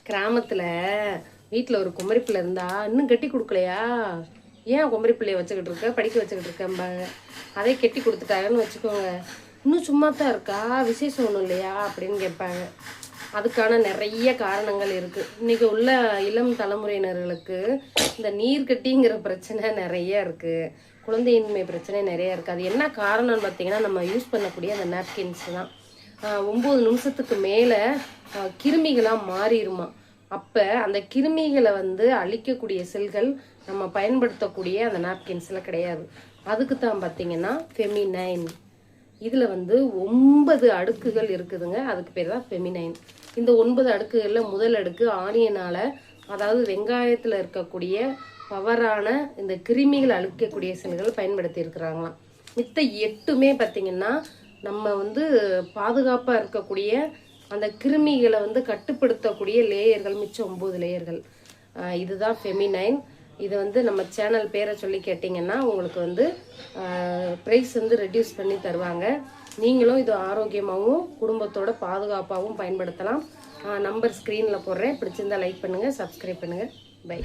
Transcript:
கிராமத்துல வீட்டில் ஒரு குமரி பிள்ளை இருந்தா இன்னும் கட்டி கொடுக்கலையா, ஏன் குமரி பிள்ளைய வச்சுக்கிட்டு இருக்க, படிக்க வச்சுக்கிட்டு இருக்கம்பாங்க. அதே கட்டி கொடுத்துட்டாங்கன்னு வச்சுக்கோங்க, இன்னும் சும்மா தான் இருக்கா, விசேஷம் ஒன்றும் இல்லையா அப்படின்னு கேட்பாங்க. அதுக்கான நிறைய காரணங்கள் இருக்குது. இன்றைக்கி உள்ள இளம் தலைமுறையினர்களுக்கு இந்த நீர்க்கட்டிங்கிற பிரச்சனை நிறைய இருக்குது, குழந்தையின்மை பிரச்சனை நிறைய இருக்குது. அது என்ன காரணம்னு பார்த்தீங்கன்னா, நம்ம யூஸ் பண்ணக்கூடிய அந்த நாப்கின்ஸ் தான். 9 நிமிஷத்துக்கு மேலே கிருமிகளாக மாறிடுமா. அப்போ அந்த கிருமிகளை அழிக்கக்கூடிய செல்கள் நம்ம பயன்படுத்தக்கூடிய அந்த நாப்கின்ஸில் கிடையாது. அதுக்கு தான் பார்த்தீங்கன்னா ஃபெமினைன். இதில் 9 அடுக்குகள் இருக்குதுங்க. அதுக்கு பேர் தான் ஃபெமினைன். இந்த 9 அடுக்குகளில் முதல் அடுக்கு ஆனியனால், அதாவது வெங்காயத்தில் இருக்கக்கூடிய பவரான இந்த கிருமிகளை அழிக்கக்கூடிய செல்கள் பயன்படுத்தி இருக்கிறாங்களாம். மித்த 8மே பார்த்தீங்கன்னா நம்ம பாதுகாப்பாக இருக்கக்கூடிய அந்த கிருமிகளை கட்டுப்படுத்தக்கூடிய லேயர்கள், மிச்சம் 9 லேயர்கள். இதுதான் ஃபெமினைன். இது நம்ம சேனல் பேரை சொல்லி கேட்டிங்கன்னா உங்களுக்கு ப்ரைஸ் ரெடியூஸ் பண்ணி தருவாங்க. நீங்களும் இது ஆரோக்கியமாகவும் குடும்பத்தோட பாதுகாப்பாகவும் பயன்படுத்தலாம். நம்பர் ஸ்க்ரீனில் போடுறேன். பிடிச்சிருந்தா லைக் பண்ணுங்கள், சப்ஸ்கிரைப் பண்ணுங்கள். பை.